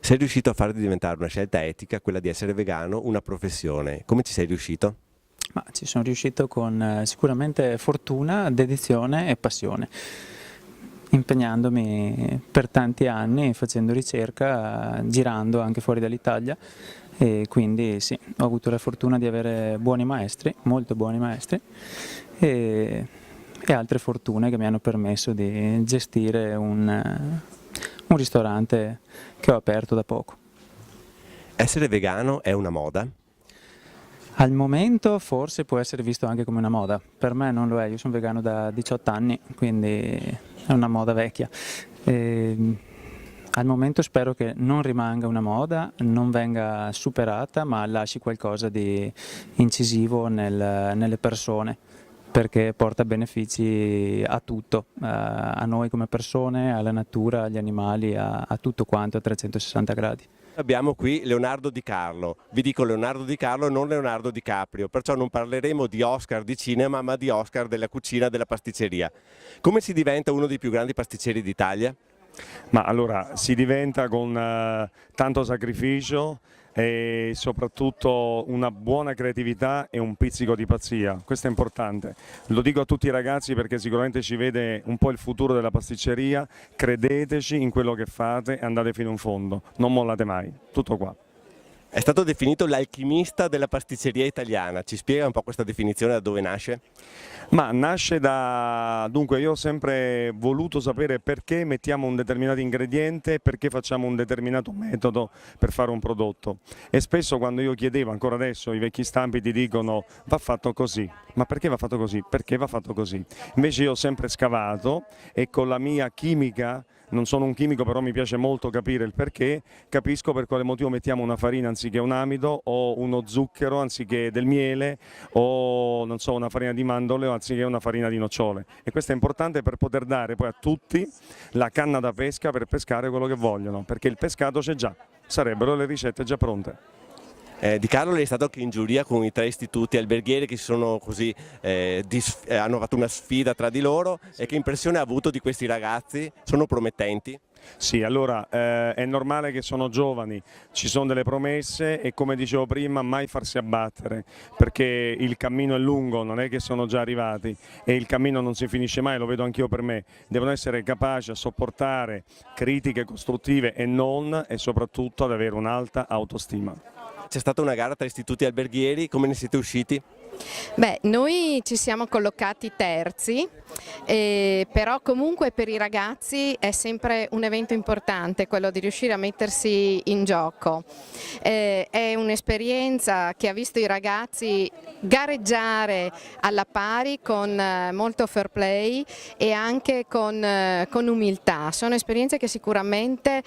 Sei riuscito a far diventare una scelta etica, quella di essere vegano, una professione. Come ci sei riuscito? Ma ci sono riuscito con sicuramente fortuna, dedizione e passione, impegnandomi per tanti anni, facendo ricerca, girando anche fuori dall'Italia e quindi sì, ho avuto la fortuna di avere buoni maestri, molto buoni maestri e altre fortune che mi hanno permesso di gestire un ristorante che ho aperto da poco. Essere vegano è una moda? Al momento forse può essere visto anche come una moda, per me non lo è, io sono vegano da 18 anni, quindi è una moda vecchia. Al momento spero che non rimanga una moda, non venga superata, ma lasci qualcosa di incisivo nelle persone, perché porta benefici a tutto, a noi come persone, alla natura, agli animali, a tutto quanto a 360 gradi. Abbiamo qui Leonardo Di Carlo, vi dico Leonardo Di Carlo, non Leonardo DiCaprio, perciò non parleremo di Oscar di cinema ma di Oscar della cucina, della pasticceria. Come si diventa uno dei più grandi pasticceri d'Italia? Ma allora si diventa con tanto sacrificio e soprattutto una buona creatività e un pizzico di pazzia, questo è importante. Lo dico a tutti i ragazzi perché sicuramente ci vede un po' il futuro della pasticceria, credeteci in quello che fate e andate fino in fondo, non mollate mai, tutto qua. È stato definito l'alchimista della pasticceria italiana, ci spiega un po' questa definizione, da dove nasce? Ma nasce da... Dunque io ho sempre voluto sapere perché mettiamo un determinato ingrediente, perché facciamo un determinato metodo per fare un prodotto. E spesso quando io chiedevo, ancora adesso i vecchi stampi ti dicono va fatto così, ma perché va fatto così? Perché va fatto così? Invece io ho sempre scavato e con la mia chimica, non sono un chimico però mi piace molto capire il perché, capisco per quale motivo mettiamo una farina anziché un amido o uno zucchero anziché del miele o non so, una farina di mandorle o anziché una farina di nocciole, e questo è importante per poter dare poi a tutti la canna da pesca per pescare quello che vogliono, perché il pescato c'è già, sarebbero le ricette già pronte. Di Carlo lei è stato anche in giuria con i 3 istituti alberghieri che si sono così, hanno fatto una sfida tra di loro, e che impressione ha avuto di questi ragazzi? Sono promettenti? Sì, allora è normale che sono giovani, ci sono delle promesse e come dicevo prima mai farsi abbattere, perché il cammino è lungo, non è che sono già arrivati e il cammino non si finisce mai, lo vedo anch'io per me, devono essere capaci a sopportare critiche costruttive e non, e soprattutto ad avere un'alta autostima. C'è stata una gara tra istituti alberghieri, come ne siete usciti? Beh, noi ci siamo collocati terzi, però comunque per i ragazzi è sempre un evento importante quello di riuscire a mettersi in gioco. È un'esperienza che ha visto i ragazzi gareggiare alla pari con molto fair play e anche con umiltà. Sono esperienze che sicuramente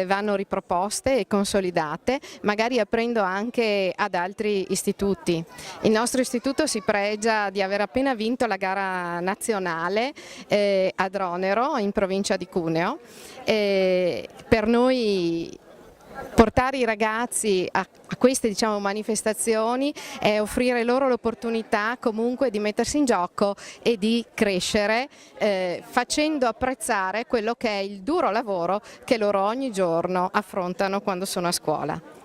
vanno riproposte e consolidate, magari aprendo anche ad altri istituti. Il nostro istituto si pregia di aver appena vinto la gara nazionale a Dronero in provincia di Cuneo. Per noi portare i ragazzi a queste manifestazioni è offrire loro l'opportunità comunque di mettersi in gioco e di crescere facendo apprezzare quello che è il duro lavoro che loro ogni giorno affrontano quando sono a scuola.